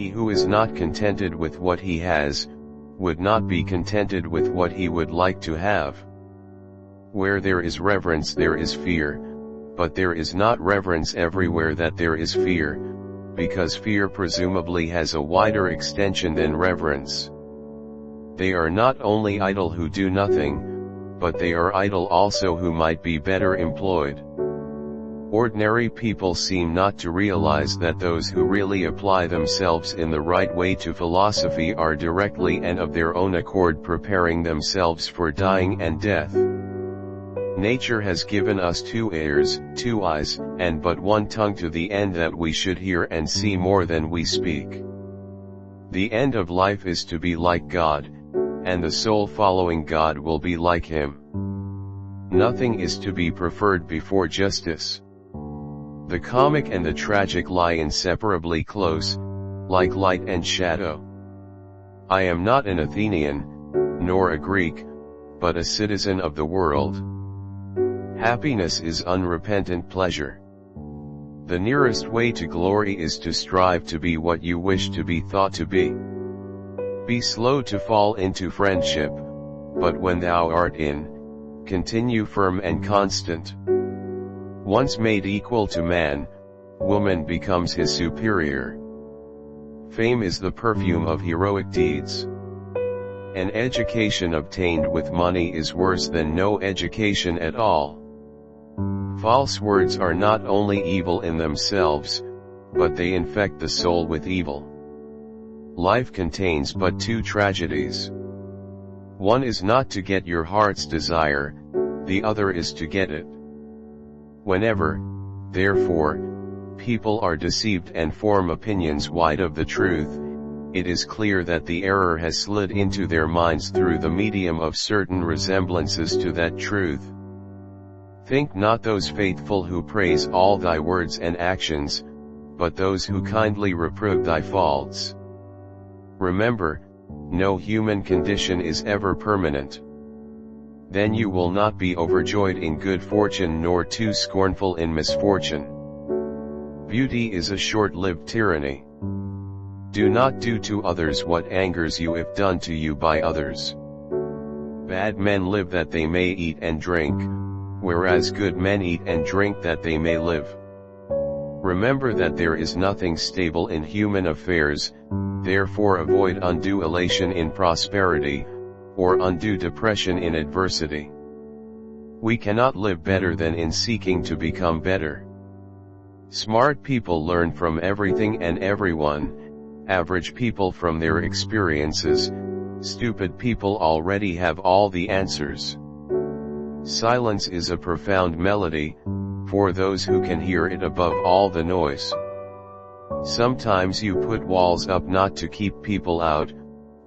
He who is not contented with what he has, would not be contented with what he would like to have. Where there is reverence there is fear, but there is not reverence everywhere that there is fear, because fear presumably has a wider extension than reverence. They are not only idle who do nothing, but they are idle also who might be better employed. Ordinary people seem not to realize that those who really apply themselves in the right way to philosophy are directly and of their own accord preparing themselves for dying and death. Nature has given us 2 ears, 2 eyes, and but 1 tongue to the end that we should hear and see more than we speak. The end of life is to be like God, and the soul following God will be like Him. Nothing is to be preferred before justice. The comic and the tragic lie inseparably close, like light and shadow. I am not an Athenian, nor a Greek, but a citizen of the world. Happiness is unrepentant pleasure. The nearest way to glory is to strive to be what you wish to be thought to be. Be slow to fall into friendship, but when thou art in, continue firm and constant. Once made equal to man, woman becomes his superior. Fame is the perfume of heroic deeds. An education obtained with money is worse than no education at all. False words are not only evil in themselves, but they infect the soul with evil. Life contains but 2 tragedies. One is not to get your heart's desire, the other is to get it. Whenever, therefore, people are deceived and form opinions wide of the truth, it is clear that the error has slid into their minds through the medium of certain resemblances to that truth. Think not those faithful who praise all thy words and actions, but those who kindly reprove thy faults. Remember, no human condition is ever permanent. Then you will not be overjoyed in good fortune nor too scornful in misfortune. Beauty is a short-lived tyranny. Do not do to others what angers you if done to you by others. Bad men live that they may eat and drink, whereas good men eat and drink that they may live. Remember that there is nothing stable in human affairs, therefore avoid undue elation in prosperity, or undue depression in adversity. We cannot live better than in seeking to become better. Smart people learn from everything and everyone, average people from their experiences, stupid people already have all the answers. Silence is a profound melody, for those who can hear it above all the noise. Sometimes you put walls up not to keep people out,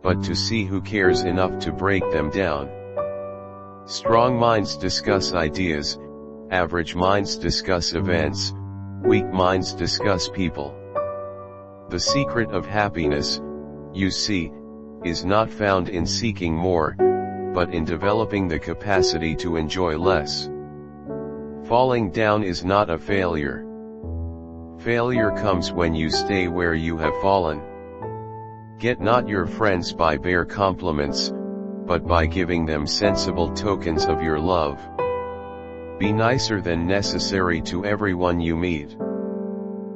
but to see who cares enough to break them down. Strong minds discuss ideas, average minds discuss events, weak minds discuss people. The secret of happiness, you see, is not found in seeking more, but in developing the capacity to enjoy less. Falling down is not a failure. Failure comes when you stay where you have fallen. Get not your friends by bare compliments, but by giving them sensible tokens of your love. Be nicer than necessary to everyone you meet.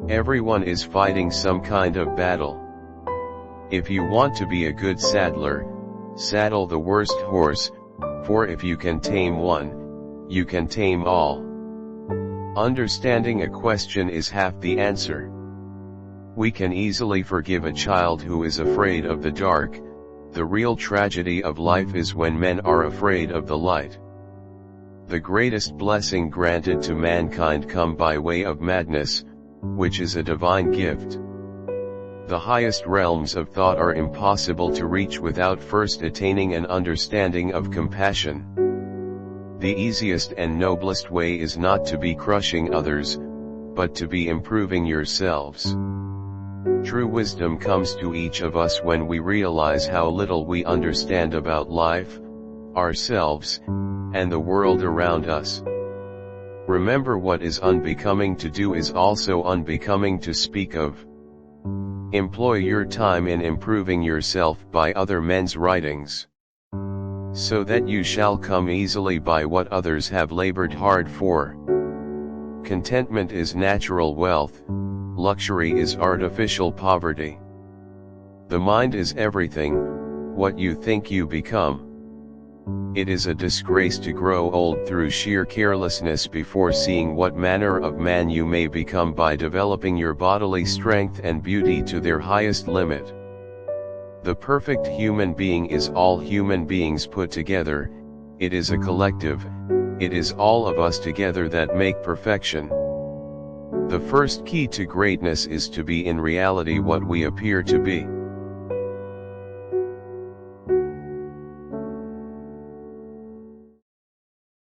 Everyone is fighting some kind of battle. If you want to be a good saddler, saddle the worst horse, for if you can tame one, you can tame all. Understanding a question is half the answer. We can easily forgive a child who is afraid of the dark. The real tragedy of life is when men are afraid of the light. The greatest blessing granted to mankind come by way of madness, which is a divine gift. The highest realms of thought are impossible to reach without first attaining an understanding of compassion. The easiest and noblest way is not to be crushing others, but to be improving yourselves. True wisdom comes to each of us when we realize how little we understand about life, ourselves, and the world around us. Remember, what is unbecoming to do is also unbecoming to speak of. Employ your time in improving yourself by other men's writings, so that you shall come easily by what others have labored hard for. Contentment is natural wealth, luxury is artificial poverty. The mind is everything, what you think you become. It is a disgrace to grow old through sheer carelessness before seeing what manner of man you may become by developing your bodily strength and beauty to their highest limit. The perfect human being is all human beings put together, it is a collective, it is all of us together that make perfection. The first key to greatness is to be in reality what we appear to be.